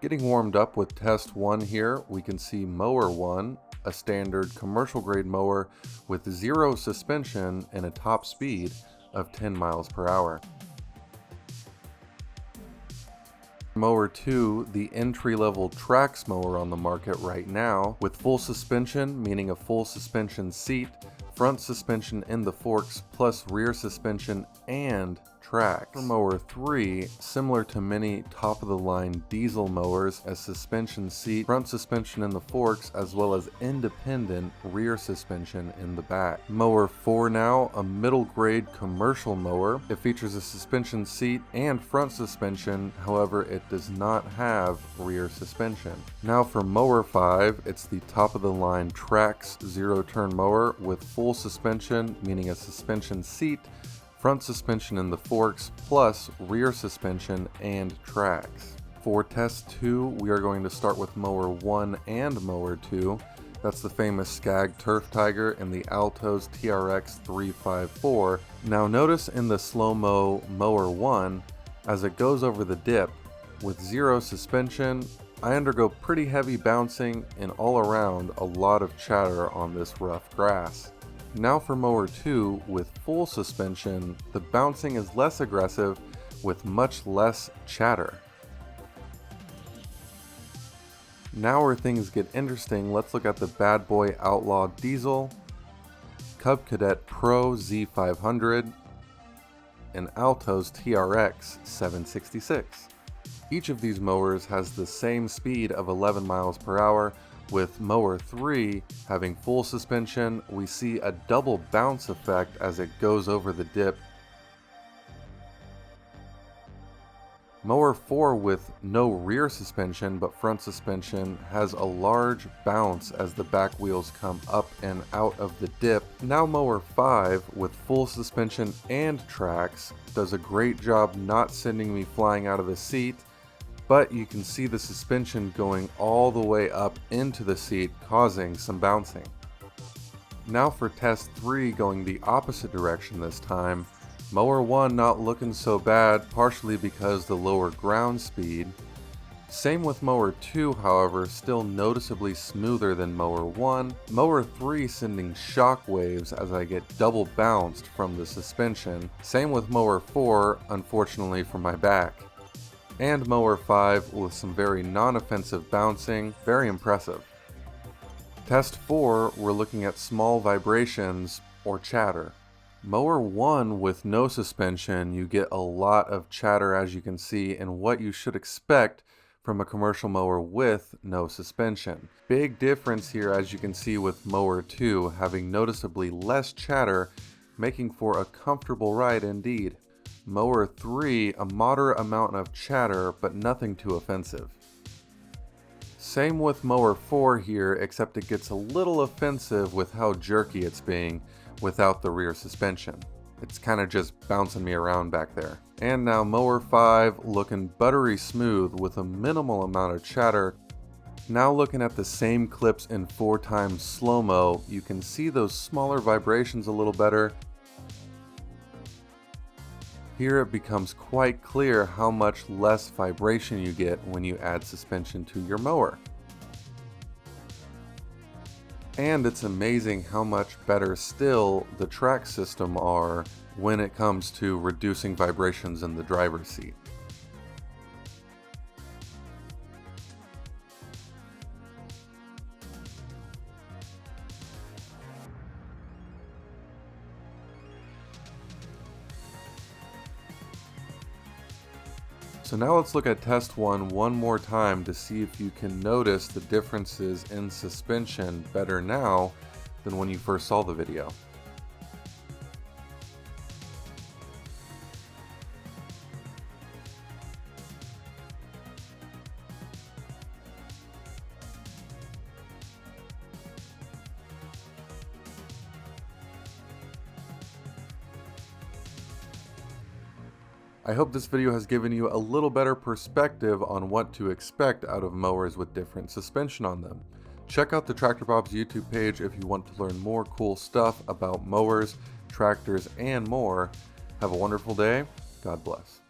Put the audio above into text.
Getting warmed up with test 1 here, we can see Mower 1, a standard commercial grade mower with 0 suspension and a top speed of 10 miles per hour. Mower 2, the entry-level TRX mower on the market right now, with full suspension, meaning a full suspension seat, front suspension in the forks, plus rear suspension and tracks. For Mower 3, similar to many top-of-the-line diesel mowers, a suspension seat, front suspension in the forks, as well as independent rear suspension in the back. Mower 4 now, a middle-grade commercial mower. It features a suspension seat and front suspension, however it does not have rear suspension. Now for Mower 5, it's the top-of-the-line TRX zero-turn mower with full suspension, meaning a suspension seat, front suspension in the forks, plus rear suspension and tracks. For test 2, we are going to start with Mower 1 and Mower 2. That's the famous Scag Turf Tiger and the Altoz TRX 354. Now notice in the slow-mo Mower 1, as it goes over the dip, with 0 suspension, I undergo pretty heavy bouncing and all around a lot of chatter on this rough grass. Now for Mower 2 with full suspension, the bouncing is less aggressive with much less chatter. Now where things get interesting, let's look at the Bad Boy Outlaw Diesel, Cub Cadet Pro Z500, and Altoz TRX 766. Each of these mowers has the same speed of 11 miles per hour. With Mower 3 having full suspension, we see a double bounce effect as it goes over the dip. Mower 4 with no rear suspension but front suspension has a large bounce as the back wheels come up and out of the dip. Now Mower 5 with full suspension and tracks does a great job not sending me flying out of the seat, but you can see the suspension going all the way up into the seat, causing some bouncing. Now for test 3, going the opposite direction this time. Mower 1 not looking so bad, partially because the lower ground speed. Same with Mower 2, however, still noticeably smoother than Mower 1. Mower 3 sending shock waves as I get double bounced from the suspension. Same with Mower 4, unfortunately for my back. And Mower 5 with some very non-offensive bouncing, very impressive. Test 4, we're looking at small vibrations or chatter. Mower 1 with no suspension, you get a lot of chatter as you can see, and what you should expect from a commercial mower with no suspension. Big difference here as you can see with Mower 2 having noticeably less chatter, making for a comfortable ride indeed. Mower 3, a moderate amount of chatter, but nothing too offensive. Same with Mower 4 here, except it gets a little offensive with how jerky it's being without the rear suspension. It's kind of just bouncing me around back there. And now Mower 5 looking buttery smooth with a minimal amount of chatter. Now looking at the same clips in 4x slow-mo, you can see those smaller vibrations a little better. Here it becomes quite clear how much less vibration you get when you add suspension to your mower. And it's amazing how much better still the track system are when it comes to reducing vibrations in the driver's seat. So now let's look at test 1 one more time to see if you can notice the differences in suspension better now than when you first saw the video. I hope this video has given you a little better perspective on what to expect out of mowers with different suspension on them. Check out the Tractor Bob's YouTube page if you want to learn more cool stuff about mowers, tractors, and more. Have a wonderful day. God bless.